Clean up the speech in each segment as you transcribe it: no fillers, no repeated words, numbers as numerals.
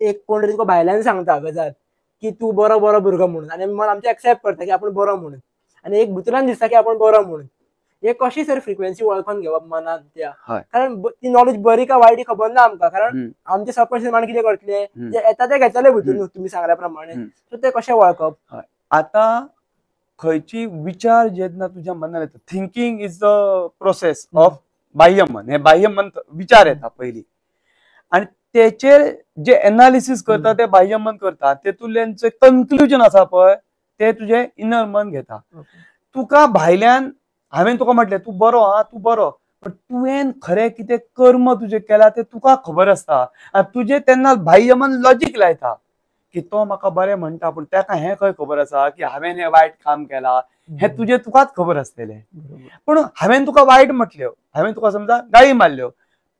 एक कोण तरी तुका भायल्यान सांगता गजाल की तू बरो बरो भुरगो म्हणून, आणि मन आमचे एक्सेप्ट करता की आपण बरो म्हणून, आणि एक भितरान दिसता की आपण बरो म्हणून. हे कशी सर फ्रिक्वेन्सी वळखून घेवप मनात त्या, कारण ती नॉलेज बरी का वायट खबर ना आमकां, कारण आमचे सबकॉन्शियस माइंड कितें करतले, जे येता ते घेतले भितून तुम्ही सांगल्या प्रमाणे. सो ते कशें वळखप? आता खंयची विचार जेन्ना तुझ्या मनात येता, thinking is the process of बाह्य मन. हे बाह्य मन विचार येता पयली, आणि तेचेर जे एनालिसिस करता ते बाह्य मन करता, तेतूंतल्यान जे कन्क्लुजन आसा पळय ते तुझे इनर मन घेता. तुका भायल्यान हांवें तुका म्हटलें तू बरो तू बरो, पण तुवें खरें कितें कर्म तुजे केला ते तुका खबर आसता. आनी तुजे तेन्ना बाह्य मन लॉजिक लायता की तो म्हाका बरें म्हणटा, पूण तेका हें खंय खबर आसा की हांवें हें वायट काम केलां, हें तुजे तुकाच खबर आसतलें. पूण हांवें तुका वायट म्हटल्यो, हांवें तुका समजा गाळी मारल्यो,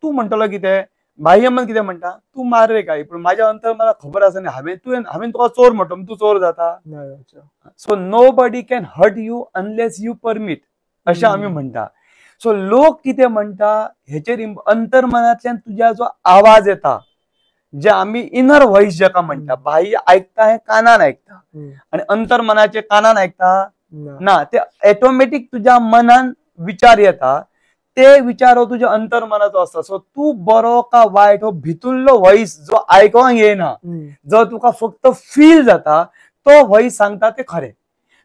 तू म्हणटलो कितें, बाह्य मन कितें म्हणटा, तू मार रे गाळी, पूण म्हाज्या अंतर मला खबर आसा न्ही, हांवें तुका चोर म्हटलो, तू चोर जाता. So nobody can hurt you unless you permit, अशें आमी म्हणटा. सो लोक कितें म्हणटा हेचेर अंतर्मनांतल्यान तुज्या जो आवाज येता, जे आमी इनर व्हॉइस जेका म्हणटा, बाह्य आयकता हे कानान आयकता, आणि अंतर्मनाचे कानान आयकता ना. ते ऑटोमॅटिक तुझ्या मनान विचार येता, ते विचार हो तुझ्या अंतर्मनाचो आसता. सो तू बरो का वायट हो भितुरलो व्हॉइस जो आयकोंक येना, जो तुका फक्त फील जाता, तो व्हॉइस सांगता ते खरें.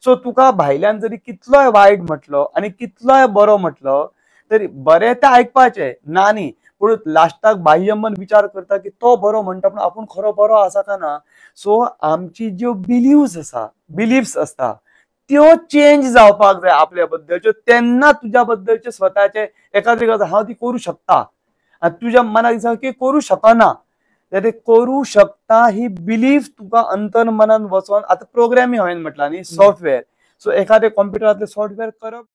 सो तुका भायल्यान जरी कितलोय वायट म्हटलो आनी कितलोय बरो म्हटलो तरी बरें ते आयकपाचें ना न्ही, पूण लास्टाक बाह्य मन विचार करता की तो बरो म्हणटा पूण आपूण खरो बरो आसा का ना. सो आमची ज्यो बिलीफ्स असता त्यो चेंज जावपाक जाय आपल्या बद्दलच्यो, तेन्ना तुज्या बद्दलचे स्वताचे एखादी गजाल हांव ती करू शकता, आनी तुज्या मनाक दिसता की करू शकना, ते करू शकता ही बिलीफ तुका अंतर्मनान वचोन, आतां प्रोग्रामींग हांवें म्हटलां न्ही, सॉफ्टवेअर. सो एखादे कॉम्प्युटरांतले सॉफ्टवेअर करप